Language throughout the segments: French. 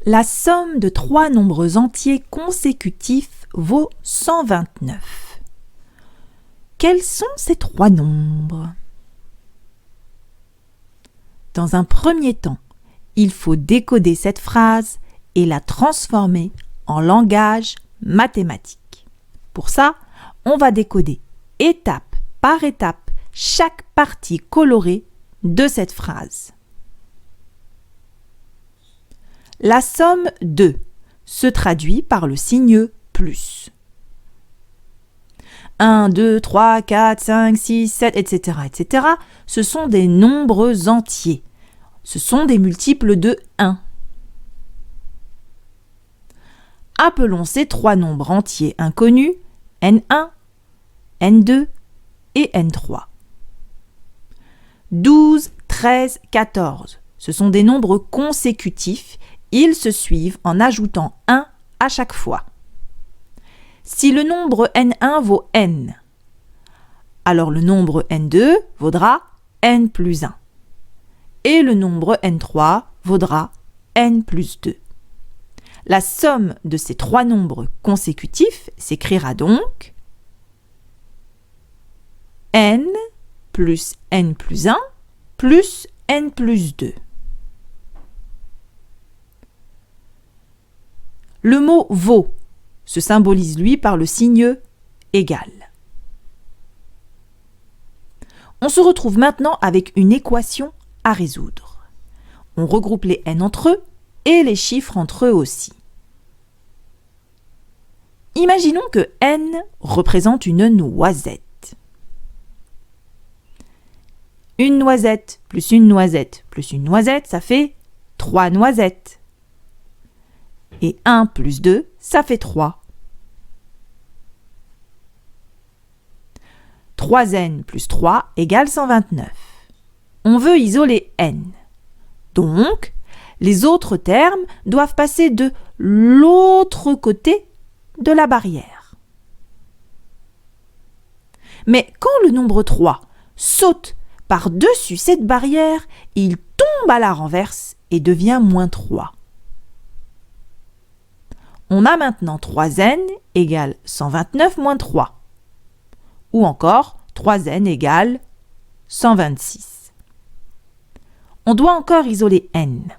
La somme de trois nombres entiers consécutifs vaut 129. Quels sont ces trois nombres? Dans un premier temps, il faut décoder cette phrase et la transformer en langage mathématique. Pour ça, on va décoder étape par étape chaque partie colorée de cette phrase. La somme 2 se traduit par le signe plus. 1, 2, 3, 4, 5, 6, 7, etc., etc. Ce sont des nombres entiers. Ce sont des multiples de 1. Appelons ces trois nombres entiers inconnus N1, N2 et N3. 12, 13, 14. Ce sont des nombres consécutifs. Ils se suivent en ajoutant 1 à chaque fois. Si le nombre N1 vaut N, alors le nombre N2 vaudra N plus 1. Et le nombre N3 vaudra N plus 2. La somme de ces trois nombres consécutifs s'écrira donc N plus N plus 1 plus N plus 2. Le mot vaut se symbolise, lui, par le signe égal. On se retrouve maintenant avec une équation à résoudre. On regroupe les n entre eux et les chiffres entre eux aussi. Imaginons que n représente une noisette. Une noisette plus une noisette plus une noisette, ça fait 3 noisettes. Et 1 plus 2, ça fait 3. 3n plus 3 égale 129. On veut isoler n. Donc, les autres termes doivent passer de l'autre côté de la barrière. Mais quand le nombre 3 saute par-dessus cette barrière, il tombe à la renverse et devient moins 3. On a maintenant 3n égale 129 moins 3. Ou encore 3n égale 126. On doit encore isoler n.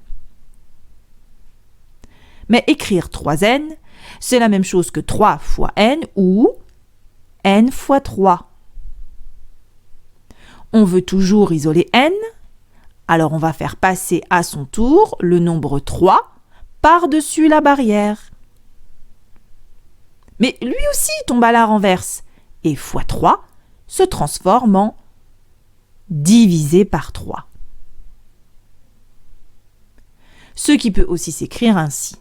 Mais écrire 3n, c'est la même chose que 3 fois n ou n fois 3. On veut toujours isoler n, alors on va faire passer à son tour le nombre 3 par-dessus la barrière. Mais lui aussi tombe à la renverse, et x3 se transforme en divisé par 3. Ce qui peut aussi s'écrire ainsi.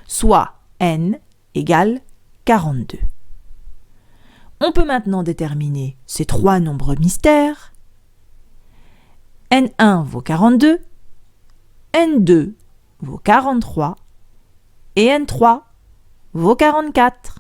Soit n égale 42. On peut maintenant déterminer ces trois nombres mystères. N1 vaut 42, N2 vaut 43 et N3 vaut 44.